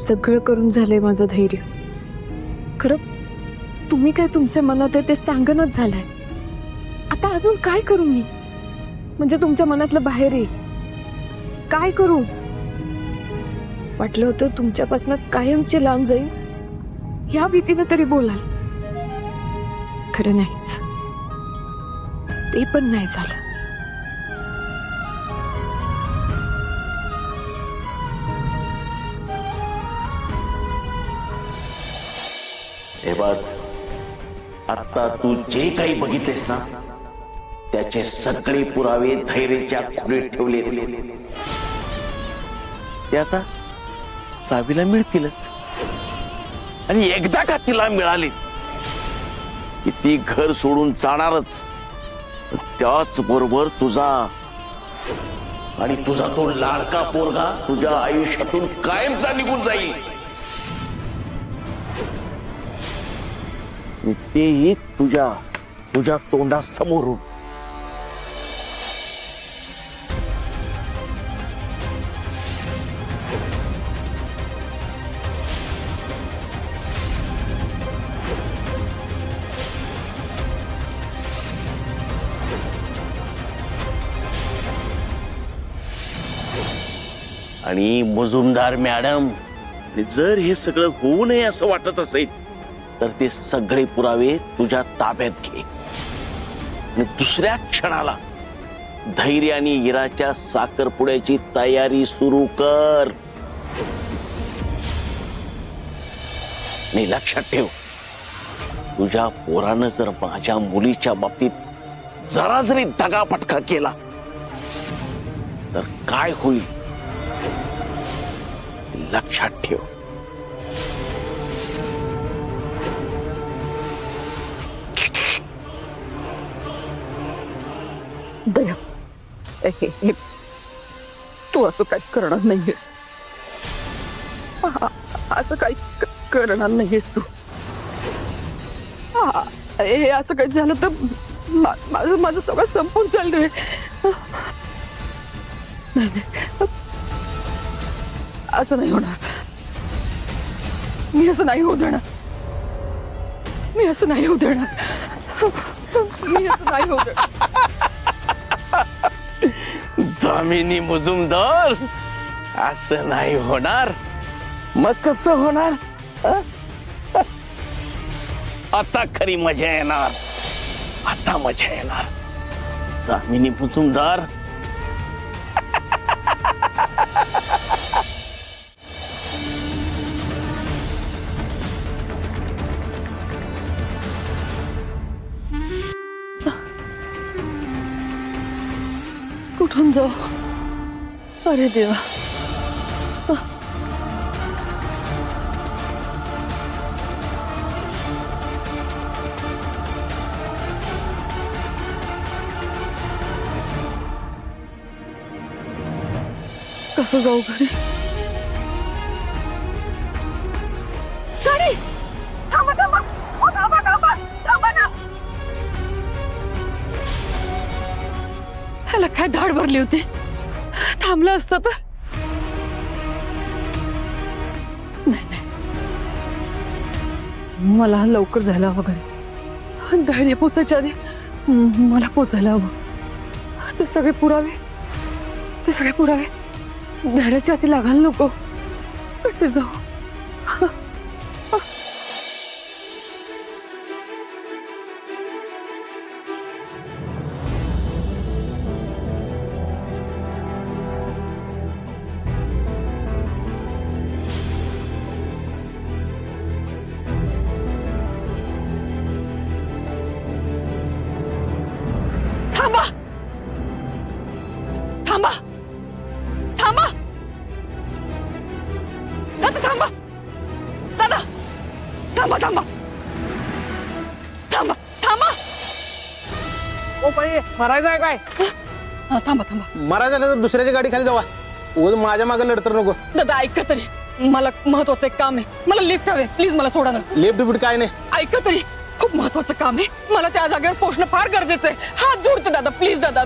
सगळं करून झालंय माझं धैर्य. खरं तुम्ही काय तुमच्या मनात आहे ते सांगणच झालंय. आता अजून काय करू मी? म्हणजे तुमच्या मनातलं बाहेर येईल. काय करू? वाटलं होतं तुमच्यापासून कायमची लांब जाईल ह्या भीतीनं तरी बोलाल. खरं नाहीच, ते पण नाही झालं. हे बघ, आता तू जे काही बघितलेस ना त्याचे सगळे पुरावे धैर्याच्या खोलीत ठेवले. ते आता सावीला मिळतीलच. आणि एकदा का तिला मिळाली की ती घर सोडून जाणारच. त्याच बरोबर तुझा आणि तुझा तो लाडका पोरगा तुझ्या आयुष्यातून कायमचा निघून जाईल. तेही तुझ्या तोंडासमोरून. आणि मुजुमदार मॅडम, जर हे सगळं होऊ नये असं वाटत असेल तर ते सगळे पुरावे तुझ्या ताब्यात घे आणि दुसऱ्या क्षणाला धैर्य आणि इराच्या साखरपुड्याची तयारी सुरू कर. आणि लक्षात ठेव, तुझ्या पोरानं जर माझ्या मुलीच्या बाबतीत जरा जरी दगापटका केला तर काय होईल लक्षात ठेव. दया, तू असं काही करणार नाहीयेस. असं काही करणार नाहीयेस तू. हे असं काही झालं तर माझं सगळं संपून चाललंय. असं नाही होणार. मी असं नाही होऊ देणार. मी असं नाही होऊ देणार. मी असं नाही होऊ देणार. दामिनी मुजुमदार, असं नाही होणार. मग कसं होणार? आता खरी मजा येणार. आता मजा येणार. दामिनी मुजुमदार, कुठून जाऊ? अरे देवा. कसं जाऊ घरी? गाडी! थांबा थांबा! ओ, थांबा थांबा! थांबा ना! ह्याला काय धाड भरली होती? थांबलं असतं तर. नाही, मला लवकर जायला हवं घरी. धैर्य पोचायच्या आधी मला पोचायला हवं. ते सगळे पुरावे धैर्याच्या हाती लागायला नको. कसे जाऊ? थांबा थांबा थांबा दादा, थांबा दादा, थांबा थांबा थांबा थांबा. ओ बाई, मरायचं आहे काय? थांबा थांबा. मरायचं झालं तर दुसऱ्याची गाडी खाली जावा. उगाच माझ्या मागे लढतर नको. दादा ऐका तरी, मला महत्वाचं एक काम आहे. मला लिफ्ट हवे, प्लीज मला सोडा ना. लेफ्ट बिफ्ट काय नाही. ऐका तरी, खूप महत्वाचं काम आहे. मला त्या जागेवर पोहोचणं फार गरजेचं आहे. हात जोडते दादा, प्लीज दादा.